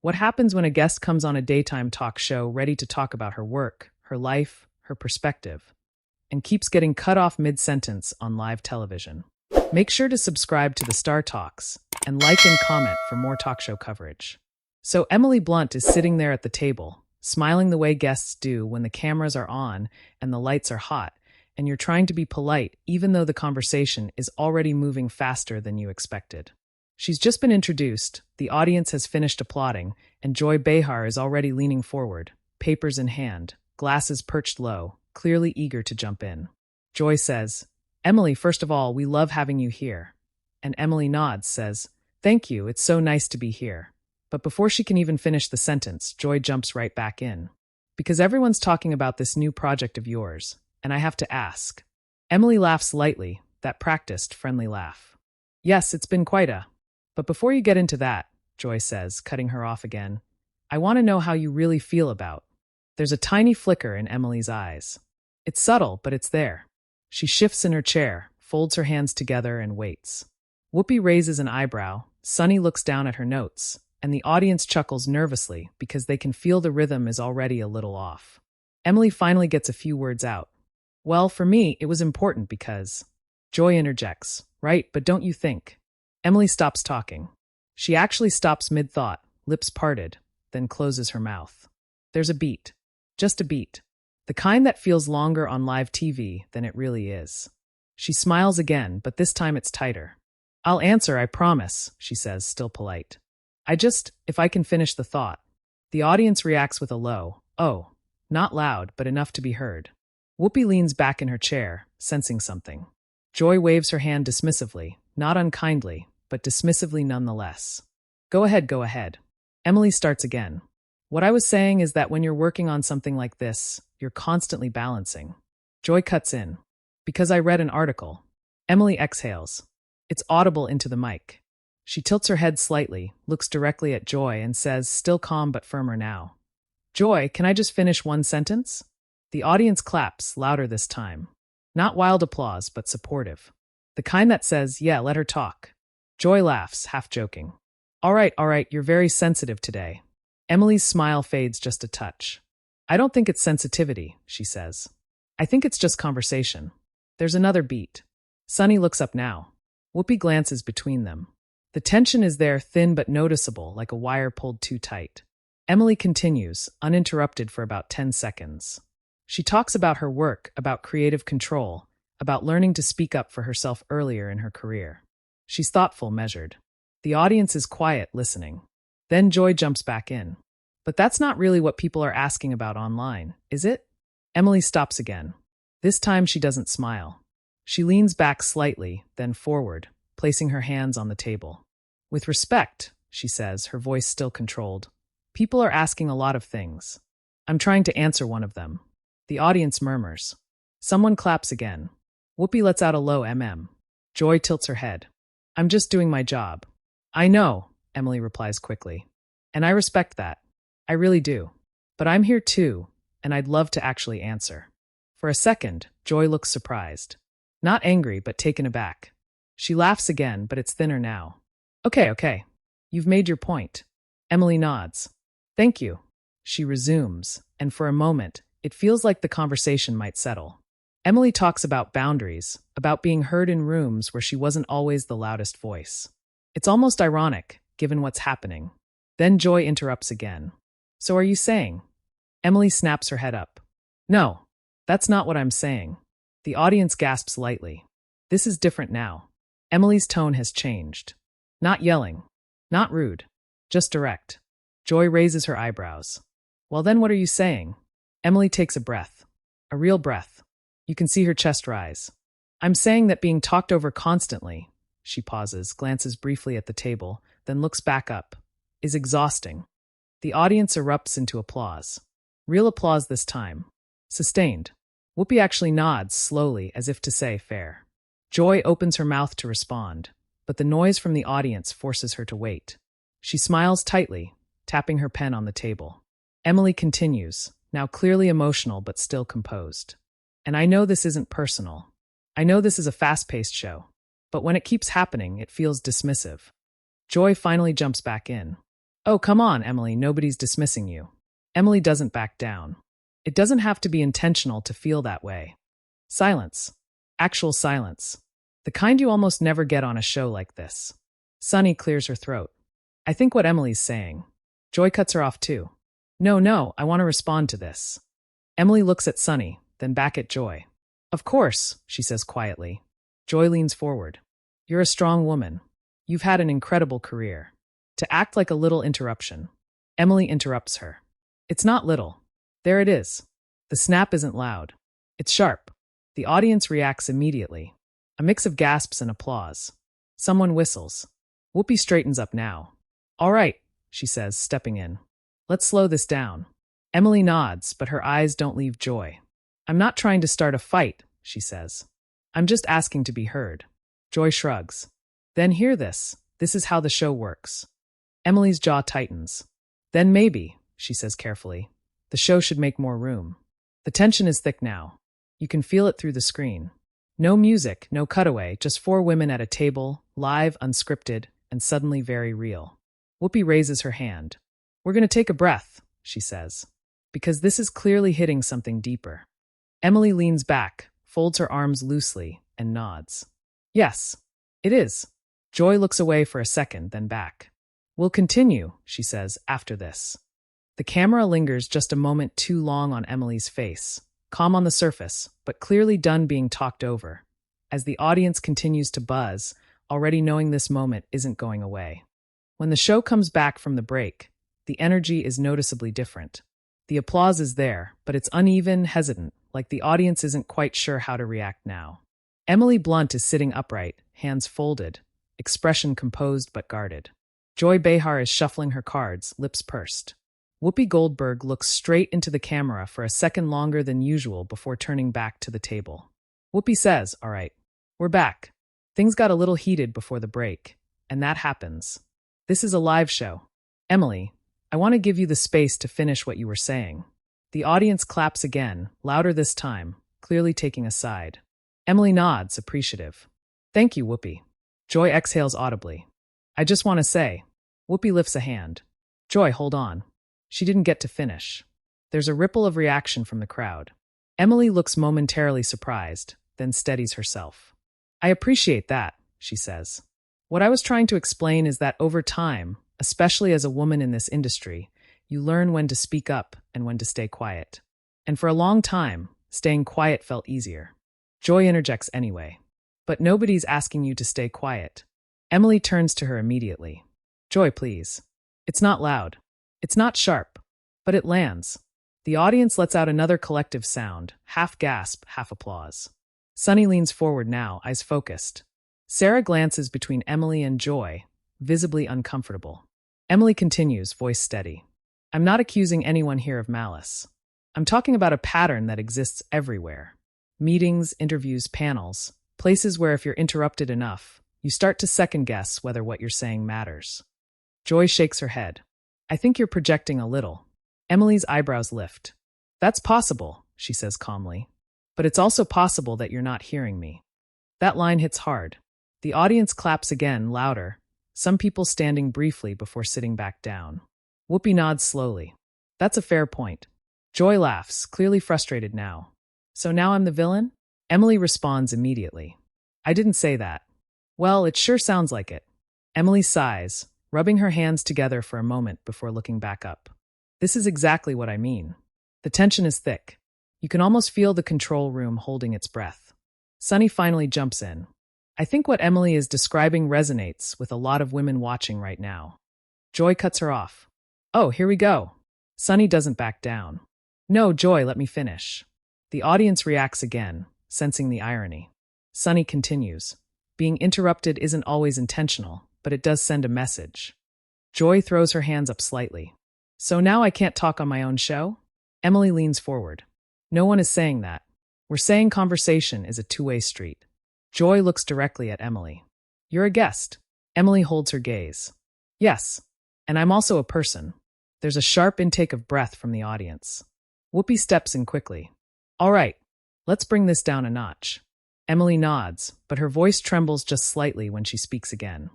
What happens when a guest comes on a daytime talk show ready to talk about her work, her life, her perspective, and keeps getting cut off mid-sentence on live television? Make sure to subscribe to the Star Talks and like and comment for more talk show coverage. So Emily Blunt is sitting there at the table, smiling the way guests do when the cameras are on and the lights are hot, and you're trying to be polite even though the conversation is already moving faster than you expected. She's just been introduced, the audience has finished applauding, and Joy Behar is already leaning forward, papers in hand, glasses perched low, clearly eager to jump in. Joy says, "Emily, first of all, we love having you here." And Emily nods, says, "Thank you, it's so nice to be here." But before she can even finish the sentence, Joy jumps right back in. "Because everyone's talking about this new project of yours, and I have to ask." Emily laughs lightly, that practiced, friendly laugh. "Yes, it's been quite a... But before you get into that," Joy says, cutting her off again, "I want to know how you really feel about..." There's a tiny flicker in Emily's eyes. It's subtle, but it's there. She shifts in her chair, folds her hands together, and waits. Whoopi raises an eyebrow, Sunny looks down at her notes, and the audience chuckles nervously because they can feel the rhythm is already a little off. Emily finally gets a few words out. "Well, for me, it was important because..." Joy interjects, "Right, but don't you think..." Emily stops talking. She actually stops mid-thought, lips parted, then closes her mouth. There's a beat. Just a beat. The kind that feels longer on live TV than it really is. She smiles again, but this time it's tighter. "I'll answer, I promise," she says, still polite. If I can finish the thought." The audience reacts with a low, "Oh," not loud, but enough to be heard. Whoopi leans back in her chair, sensing something. Joy waves her hand dismissively, not unkindly, but dismissively nonetheless. Go ahead." Emily starts again. "What I was saying is that when you're working on something like this, you're constantly balancing." Joy cuts in. "Because I read an article." Emily exhales. It's audible into the mic. She tilts her head slightly, looks directly at Joy, and says, still calm but firmer now, "Joy, can I just finish one sentence?" The audience claps, louder this time. Not wild applause, but supportive. The kind that says, "Yeah, let her talk." Joy laughs, half joking. All right, you're very sensitive today." Emily's smile fades just a touch. "I don't think it's sensitivity," she says. "I think it's just conversation." There's another beat. Sunny looks up now. Whoopi glances between them. The tension is there, thin but noticeable, like a wire pulled too tight. Emily continues, uninterrupted for about 10 seconds. She talks about her work, about creative control, about learning to speak up for herself earlier in her career. She's thoughtful, measured. The audience is quiet, listening. Then Joy jumps back in. "But that's not really what people are asking about online, is it?" Emily stops again. This time she doesn't smile. She leans back slightly, then forward, placing her hands on the table. "With respect," she says, her voice still controlled, "people are asking a lot of things. I'm trying to answer one of them." The audience murmurs. Someone claps again. Whoopi lets out a low mm. Joy tilts her head. "I'm just doing my job." "I know," Emily replies quickly. "And I respect that. I really do. But I'm here too, and I'd love to actually answer." For a second, Joy looks surprised. Not angry, but taken aback. She laughs again, but it's thinner now. Okay. You've made your point." Emily nods. "Thank you." She resumes, and for a moment, it feels like the conversation might settle. Emily talks about boundaries, about being heard in rooms where she wasn't always the loudest voice. It's almost ironic, given what's happening. Then Joy interrupts again. "So are you saying..." Emily snaps her head up. "No, that's not what I'm saying." The audience gasps lightly. This is different now. Emily's tone has changed. Not yelling. Not rude. Just direct. Joy raises her eyebrows. "Well then, what are you saying?" Emily takes a breath. A real breath. You can see her chest rise. "I'm saying that being talked over constantly," she pauses, glances briefly at the table, then looks back up, "is exhausting." The audience erupts into applause. Real applause this time. Sustained. Whoopi actually nods slowly, as if to say fair. Joy opens her mouth to respond, but the noise from the audience forces her to wait. She smiles tightly, tapping her pen on the table. Emily continues, now clearly emotional but still composed. "And I know this isn't personal. I know this is a fast-paced show. But when it keeps happening, it feels dismissive." Joy finally jumps back in. Oh, come on, Emily, nobody's dismissing you. Emily doesn't back down. It doesn't have to be intentional to feel that way. Silence. Actual silence. The kind you almost never get on a show like this. Sunny clears her throat. I think what Emily's saying. Joy cuts her off too. No, I want to respond to this. Emily looks at Sunny, then back at Joy. Of course, she says quietly. Joy leans forward. You're a strong woman. You've had an incredible career. To act like a little interruption. Emily interrupts her. It's not little. There it is. The snap isn't loud. It's sharp. The audience reacts immediately. A mix of gasps and applause. Someone whistles. Whoopi straightens up now. All right, she says, stepping in. Let's slow this down. Emily nods, but her eyes don't leave Joy. I'm not trying to start a fight, she says. I'm just asking to be heard. Joy shrugs. Then hear this. This is how the show works. Emily's jaw tightens. Then maybe, she says carefully, the show should make more room. The tension is thick now. You can feel it through the screen. No music, no cutaway, just four women at a table, live, unscripted, and suddenly very real. Whoopi raises her hand. We're going to take a breath, she says, because this is clearly hitting something deeper. Emily leans back, folds her arms loosely, and nods. Yes, it is. Joy looks away for a second, then back. We'll continue, she says, after this. The camera lingers just a moment too long on Emily's face, calm on the surface, but clearly done being talked over, as the audience continues to buzz, already knowing this moment isn't going away. When the show comes back from the break, the energy is noticeably different. The applause is there, but it's uneven, hesitant, like the audience isn't quite sure how to react now. Emily Blunt is sitting upright, hands folded, expression composed but guarded. Joy Behar is shuffling her cards, lips pursed. Whoopi Goldberg looks straight into the camera for a second longer than usual before turning back to the table. Whoopi says, all right, we're back. Things got a little heated before the break, and that happens. This is a live show. Emily, I want to give you the space to finish what you were saying. The audience claps again, louder this time, clearly taking a side. Emily nods, appreciative. Thank you, Whoopi. Joy exhales audibly. I just want to say. Whoopi lifts a hand. Joy, hold on. She didn't get to finish. There's a ripple of reaction from the crowd. Emily looks momentarily surprised, then steadies herself. I appreciate that, she says. What I was trying to explain is that over time, especially as a woman in this industry, you learn when to speak up and when to stay quiet. And for a long time, staying quiet felt easier. Joy interjects anyway. But nobody's asking you to stay quiet. Emily turns to her immediately. Joy, please. It's not loud. It's not sharp. But it lands. The audience lets out another collective sound, half gasp, half applause. Sunny leans forward now, eyes focused. Sarah glances between Emily and Joy, visibly uncomfortable. Emily continues, voice steady. I'm not accusing anyone here of malice. I'm talking about a pattern that exists everywhere. Meetings, interviews, panels, places where if you're interrupted enough, you start to second-guess whether what you're saying matters. Joy shakes her head. I think you're projecting a little. Emily's eyebrows lift. That's possible, she says calmly. But it's also possible that you're not hearing me. That line hits hard. The audience claps again, louder, some people standing briefly before sitting back down. Whoopi nods slowly. That's a fair point. Joy laughs, clearly frustrated now. So now I'm the villain? Emily responds immediately. I didn't say that. Well, it sure sounds like it. Emily sighs, rubbing her hands together for a moment before looking back up. This is exactly what I mean. The tension is thick. You can almost feel the control room holding its breath. Sunny finally jumps in. I think what Emily is describing resonates with a lot of women watching right now. Joy cuts her off. Oh, here we go. Sunny doesn't back down. No, Joy, let me finish. The audience reacts again, sensing the irony. Sunny continues. Being interrupted isn't always intentional, but it does send a message. Joy throws her hands up slightly. So now I can't talk on my own show? Emily leans forward. No one is saying that. We're saying conversation is a two-way street. Joy looks directly at Emily. You're a guest. Emily holds her gaze. Yes, and I'm also a person. There's a sharp intake of breath from the audience. Whoopi steps in quickly. All right, let's bring this down a notch. Emily nods, but her voice trembles just slightly when she speaks again.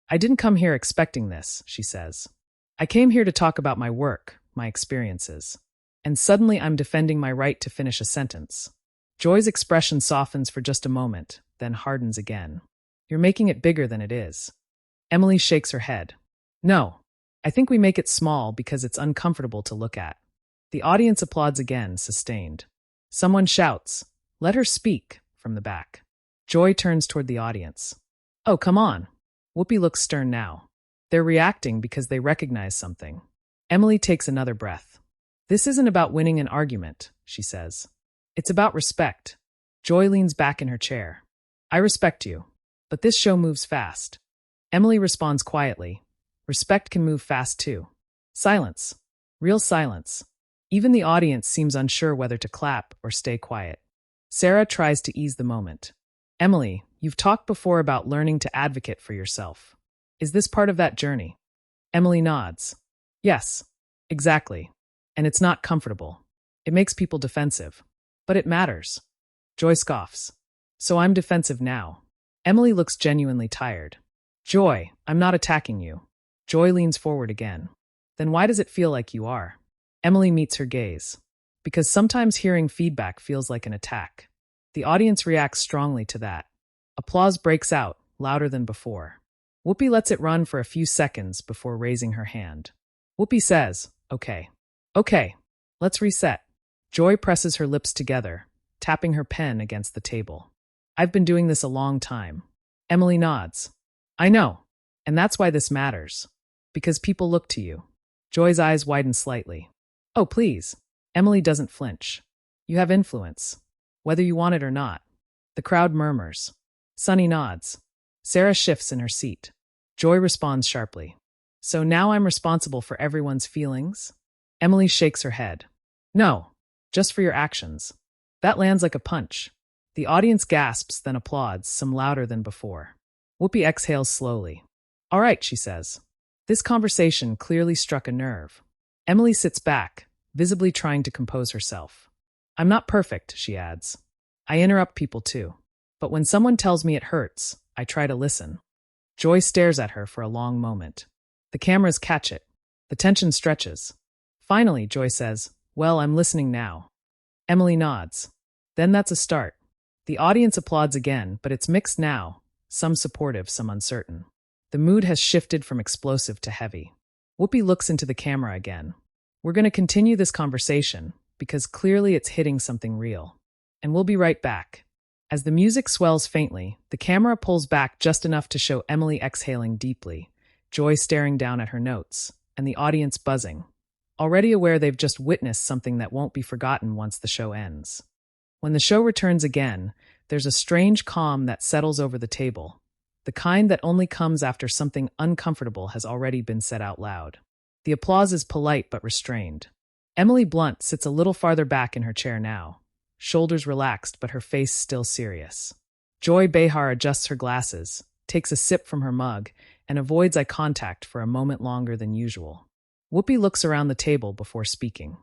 I didn't come here expecting this, she says. I came here to talk about my work, my experiences. And suddenly I'm defending my right to finish a sentence. Joy's expression softens for just a moment, then hardens again. You're making it bigger than it is. Emily shakes her head. No, I think we make it small because it's uncomfortable to look at. The audience applauds again, sustained. Someone shouts, "Let her speak," from the back. Joy turns toward the audience. Oh, come on. Whoopi looks stern now. They're reacting because they recognize something. Emily takes another breath. This isn't about winning an argument, she says. It's about respect. Joy leans back in her chair. I respect you, but this show moves fast. Emily responds quietly. Respect can move fast too. Silence. Real silence. Even the audience seems unsure whether to clap or stay quiet. Sarah tries to ease the moment. Emily, you've talked before about learning to advocate for yourself. Is this part of that journey? Emily nods. Yes, exactly. And it's not comfortable. It makes people defensive. But it matters. Joy scoffs. So I'm defensive now. Emily looks genuinely tired. Joy, I'm not attacking you. Joy leans forward again. Then why does it feel like you are? Emily meets her gaze. Because sometimes hearing feedback feels like an attack. The audience reacts strongly to that. Applause breaks out, louder than before. Whoopi lets it run for a few seconds before raising her hand. Whoopi says, Okay, let's reset. Joy presses her lips together, tapping her pen against the table. I've been doing this a long time. Emily nods. I know, and that's why this matters. Because people look to you. Joy's eyes widen slightly. Oh, please. Emily doesn't flinch. You have influence, whether you want it or not. The crowd murmurs. Sunny nods. Sarah shifts in her seat. Joy responds sharply. So now I'm responsible for everyone's feelings? Emily shakes her head. No, just for your actions. That lands like a punch. The audience gasps, then applauds, some louder than before. Whoopi exhales slowly. All right, she says. This conversation clearly struck a nerve. Emily sits back, visibly trying to compose herself. I'm not perfect, she adds. I interrupt people too. But when someone tells me it hurts, I try to listen. Joy stares at her for a long moment. The cameras catch it. The tension stretches. Finally, Joy says, Well, I'm listening now. Emily nods. Then that's a start. The audience applauds again, but it's mixed now, some supportive, some uncertain. The mood has shifted from explosive to heavy. Whoopi looks into the camera again. We're going to continue this conversation, because clearly it's hitting something real. And we'll be right back. As the music swells faintly, the camera pulls back just enough to show Emily exhaling deeply, Joy staring down at her notes, and the audience buzzing, already aware they've just witnessed something that won't be forgotten once the show ends. When the show returns again, there's a strange calm that settles over the table, the kind that only comes after something uncomfortable has already been said out loud. The applause is polite but restrained. Emily Blunt sits a little farther back in her chair now, shoulders relaxed but her face still serious. Joy Behar adjusts her glasses, takes a sip from her mug, and avoids eye contact for a moment longer than usual. Whoopi looks around the table before speaking.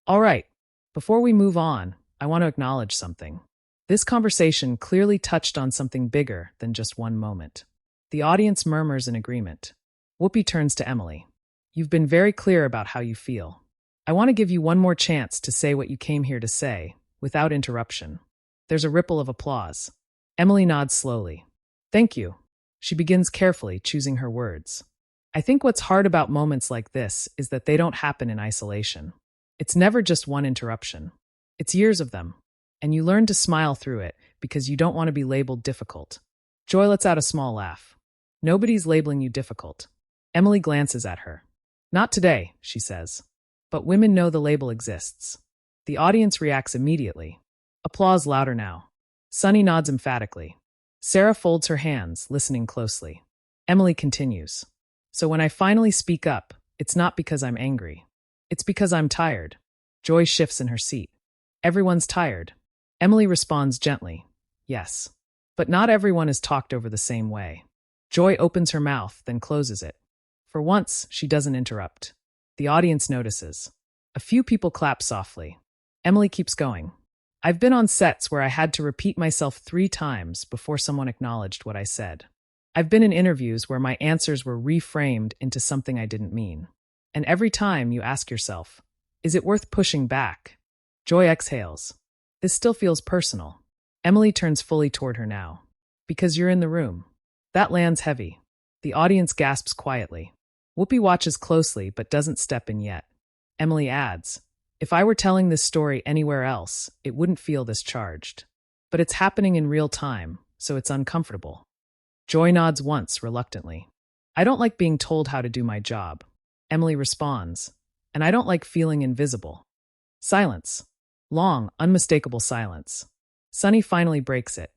All right, before we move on, I want to acknowledge something. This conversation clearly touched on something bigger than just one moment. The audience murmurs in agreement. Whoopi turns to Emily. You've been very clear about how you feel. I want to give you one more chance to say what you came here to say, without interruption. There's a ripple of applause. Emily nods slowly. Thank you. She begins carefully, choosing her words. I think what's hard about moments like this is that they don't happen in isolation. It's never just one interruption. It's years of them. And you learn to smile through it because you don't want to be labeled difficult. Joy lets out a small laugh. Nobody's labeling you difficult. Emily glances at her. Not today, she says. But women know the label exists. The audience reacts immediately. Applause louder now. Sunny nods emphatically. Sarah folds her hands, listening closely. Emily continues. So when I finally speak up, it's not because I'm angry. It's because I'm tired. Joy shifts in her seat. Everyone's tired. Emily responds gently. Yes. But not everyone is talked over the same way. Joy opens her mouth, then closes it. For once, she doesn't interrupt. The audience notices. A few people clap softly. Emily keeps going. I've been on sets where I had to repeat myself 3 times before someone acknowledged what I said. I've been in interviews where my answers were reframed into something I didn't mean. And every time you ask yourself, is it worth pushing back? Joy exhales. This still feels personal. Emily turns fully toward her now. Because you're in the room. That lands heavy. The audience gasps quietly. Whoopi watches closely but doesn't step in yet. Emily adds, if I were telling this story anywhere else, it wouldn't feel this charged. But it's happening in real time, so it's uncomfortable. Joy nods once, reluctantly. I don't like being told how to do my job. Emily responds, and I don't like feeling invisible. Silence. Long, unmistakable silence. Sunny finally breaks it.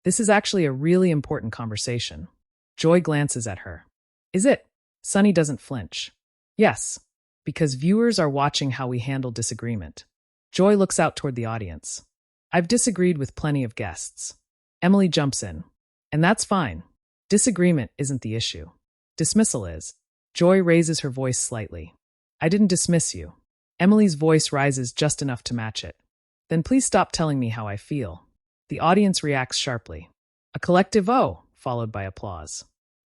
This is actually a really important conversation. Joy glances at her. Is it? Sunny doesn't flinch. Yes, because viewers are watching how we handle disagreement. Joy looks out toward the audience. I've disagreed with plenty of guests. Emily jumps in. And that's fine. Disagreement isn't the issue. Dismissal is. Joy raises her voice slightly. I didn't dismiss you. Emily's voice rises just enough to match it. Then please stop telling me how I feel. The audience reacts sharply. A collective "oh," followed by applause.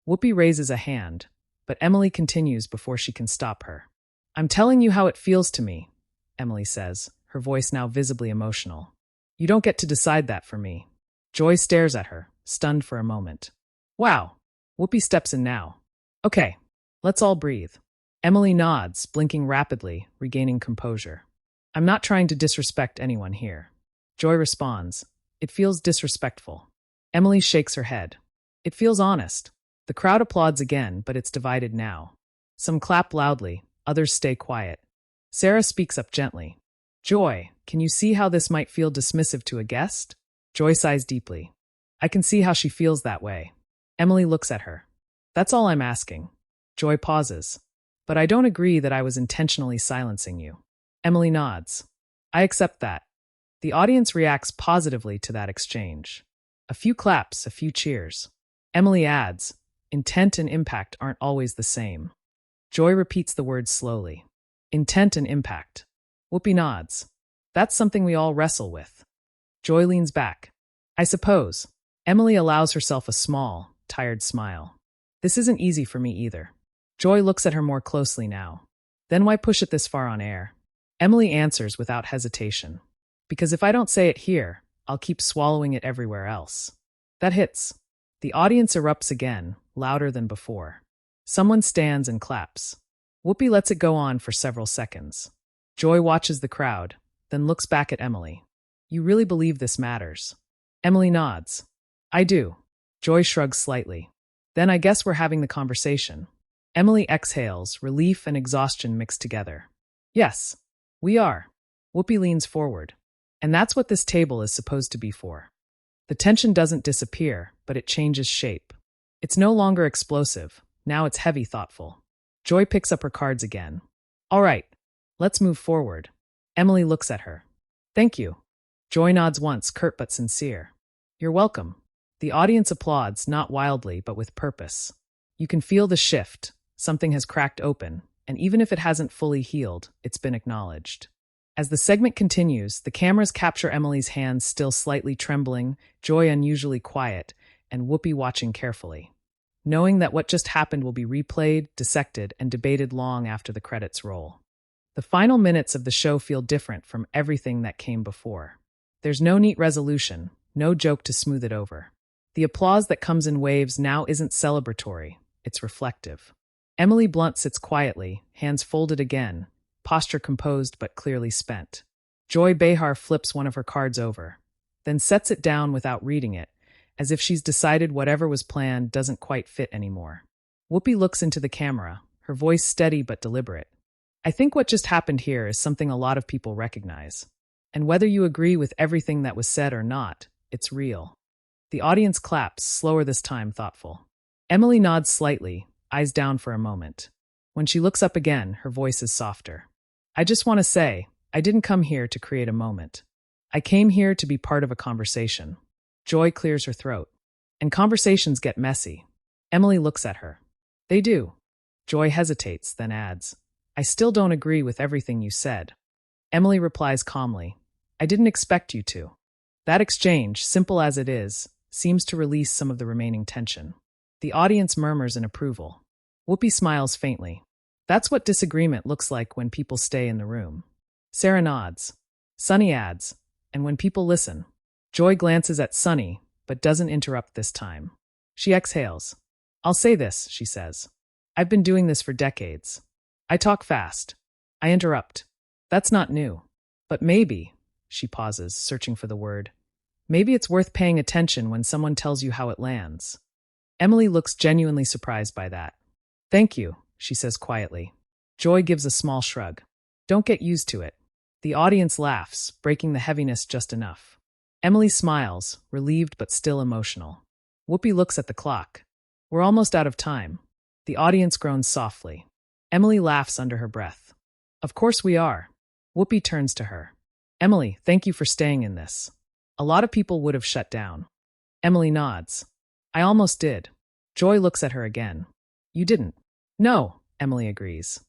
Whoopi raises a hand, but Emily continues before she can stop her. I'm telling you how it feels to me, Emily says, her voice now visibly emotional. You don't get to decide that for me. Joy stares at her, stunned for a moment. Wow. Whoopi steps in now. Okay, let's all breathe. Emily nods, blinking rapidly, regaining composure. I'm not trying to disrespect anyone here. Joy responds. It feels disrespectful. Emily shakes her head. It feels honest. The crowd applauds again, but it's divided now. Some clap loudly, others stay quiet. Sarah speaks up gently. Joy, can you see how this might feel dismissive to a guest? Joy sighs deeply. I can see how she feels that way. Emily looks at her. That's all I'm asking. Joy pauses. But I don't agree that I was intentionally silencing you. Emily nods. I accept that. The audience reacts positively to that exchange. A few claps, a few cheers. Emily adds, intent and impact aren't always the same. Joy repeats the words slowly. Intent and impact. Whoopi nods. That's something we all wrestle with. Joy leans back. I suppose. Emily allows herself a small, tired smile. This isn't easy for me either. Joy looks at her more closely now. Then why push it this far on air? Emily answers without hesitation. Because if I don't say it here, I'll keep swallowing it everywhere else. That hits. The audience erupts again, louder than before. Someone stands and claps. Whoopi lets it go on for several seconds. Joy watches the crowd, then looks back at Emily. You really believe this matters? Emily nods. I do. Joy shrugs slightly. Then I guess we're having the conversation. Emily exhales, relief and exhaustion mixed together. Yes, we are. Whoopi leans forward. And that's what this table is supposed to be for. The tension doesn't disappear, but it changes shape. It's no longer explosive. Now it's heavy, thoughtful. Joy picks up her cards again. All right, let's move forward. Emily looks at her. Thank you. Joy nods once, curt but sincere. You're welcome. The audience applauds, not wildly, but with purpose. You can feel the shift. Something has cracked open, and even if it hasn't fully healed, it's been acknowledged. As the segment continues, the cameras capture Emily's hands still slightly trembling, Joy unusually quiet, and Whoopi watching carefully, knowing that what just happened will be replayed, dissected, and debated long after the credits roll. The final minutes of the show feel different from everything that came before. There's no neat resolution, no joke to smooth it over. The applause that comes in waves now isn't celebratory, it's reflective. Emily Blunt sits quietly, hands folded again, posture composed but clearly spent. Joy Behar flips one of her cards over, then sets it down without reading it, as if she's decided whatever was planned doesn't quite fit anymore. Whoopi looks into the camera, her voice steady but deliberate. I think what just happened here is something a lot of people recognize. And whether you agree with everything that was said or not, it's real. The audience claps, slower this time, thoughtful. Emily nods slightly, eyes down for a moment. When she looks up again, her voice is softer. I just want to say, I didn't come here to create a moment. I came here to be part of a conversation. Joy clears her throat. And conversations get messy. Emily looks at her. They do. Joy hesitates, then adds, I still don't agree with everything you said. Emily replies calmly, I didn't expect you to. That exchange, simple as it is, seems to release some of the remaining tension. The audience murmurs in approval. Whoopi smiles faintly. That's what disagreement looks like when people stay in the room. Sarah nods. Sunny adds, and when people listen. Joy glances at Sunny, but doesn't interrupt this time. She exhales. I'll say this, she says. I've been doing this for decades. I talk fast. I interrupt. That's not new. But maybe, she pauses, searching for the word, maybe it's worth paying attention when someone tells you how it lands. Emily looks genuinely surprised by that. Thank you, she says quietly. Joy gives a small shrug. Don't get used to it. The audience laughs, breaking the heaviness just enough. Emily smiles, relieved but still emotional. Whoopi looks at the clock. We're almost out of time. The audience groans softly. Emily laughs under her breath. Of course we are. Whoopi turns to her. Emily, thank you for staying in this. A lot of people would have shut down. Emily nods. I almost did. Joy looks at her again. You didn't. No, Emily agrees.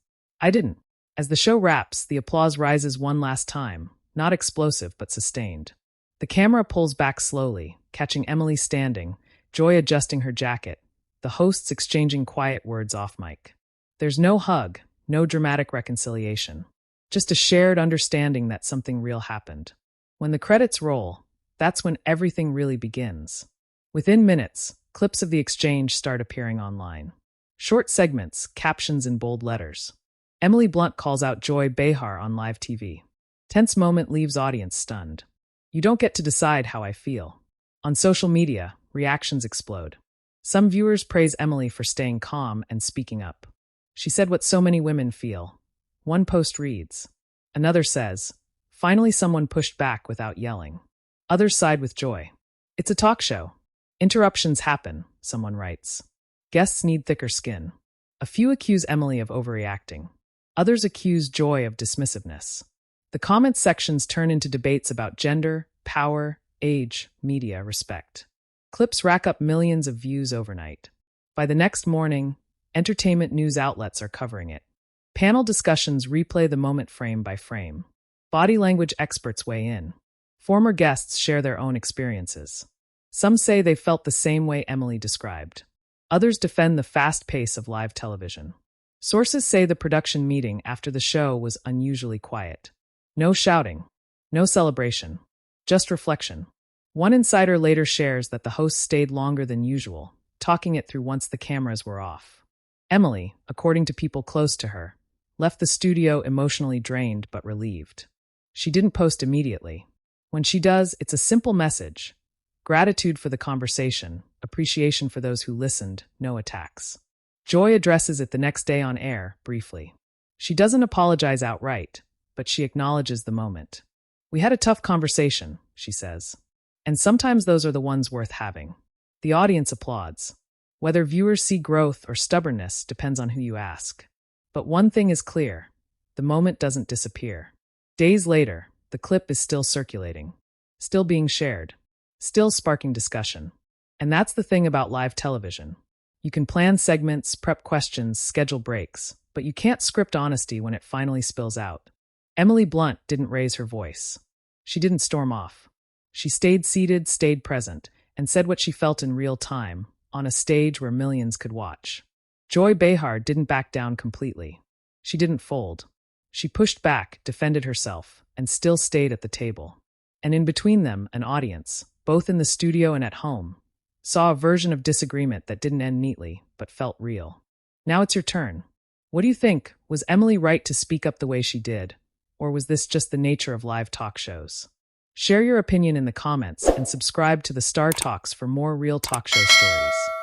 I didn't. As the show wraps, the applause rises one last time, not explosive but sustained. The camera pulls back slowly, catching Emily standing, Joy adjusting her jacket, the hosts exchanging quiet words off mic. There's no hug, no dramatic reconciliation. Just a shared understanding that something real happened. When the credits roll, that's when everything really begins. Within minutes, clips of the exchange start appearing online. Short segments, captions in bold letters. Emily Blunt calls out Joy Behar on live TV. Tense moment leaves audience stunned. You don't get to decide how I feel. On social media, reactions explode. Some viewers praise Emily for staying calm and speaking up. She said what so many women feel. One post reads. Another says, finally someone pushed back without yelling. Others side with Joy. It's a talk show. Interruptions happen, someone writes. Guests need thicker skin. A few accuse Emily of overreacting. Others accuse Joy of dismissiveness. The comments sections turn into debates about gender, power, age, media, respect. Clips rack up millions of views overnight. By the next morning, entertainment news outlets are covering it. Panel discussions replay the moment frame by frame. Body language experts weigh in. Former guests share their own experiences. Some say they felt the same way Emily described. Others defend the fast pace of live television. Sources say the production meeting after the show was unusually quiet. No shouting, no celebration, just reflection. One insider later shares that the host stayed longer than usual, talking it through once the cameras were off. Emily, according to people close to her, left the studio emotionally drained but relieved. She didn't post immediately. When she does, it's a simple message. Gratitude for the conversation, appreciation for those who listened, no attacks. Joy addresses it the next day on air, briefly. She doesn't apologize outright, but she acknowledges the moment. We had a tough conversation, she says. And sometimes those are the ones worth having. The audience applauds. Whether viewers see growth or stubbornness depends on who you ask. But one thing is clear. The moment doesn't disappear. Days later, the clip is still circulating. Still being shared. Still sparking discussion. And that's the thing about live television. You can plan segments, prep questions, schedule breaks, but you can't script honesty when it finally spills out. Emily Blunt didn't raise her voice. She didn't storm off. She stayed seated, stayed present, and said what she felt in real time, on a stage where millions could watch. Joy Behar didn't back down completely. She didn't fold. She pushed back, defended herself, and still stayed at the table. And in between them, an audience, both in the studio and at home, saw a version of disagreement that didn't end neatly, but felt real. Now it's your turn. What do you think? Was Emily right to speak up the way she did? Or was this just the nature of live talk shows? Share your opinion in the comments and subscribe to the Star Talks for more real talk show stories.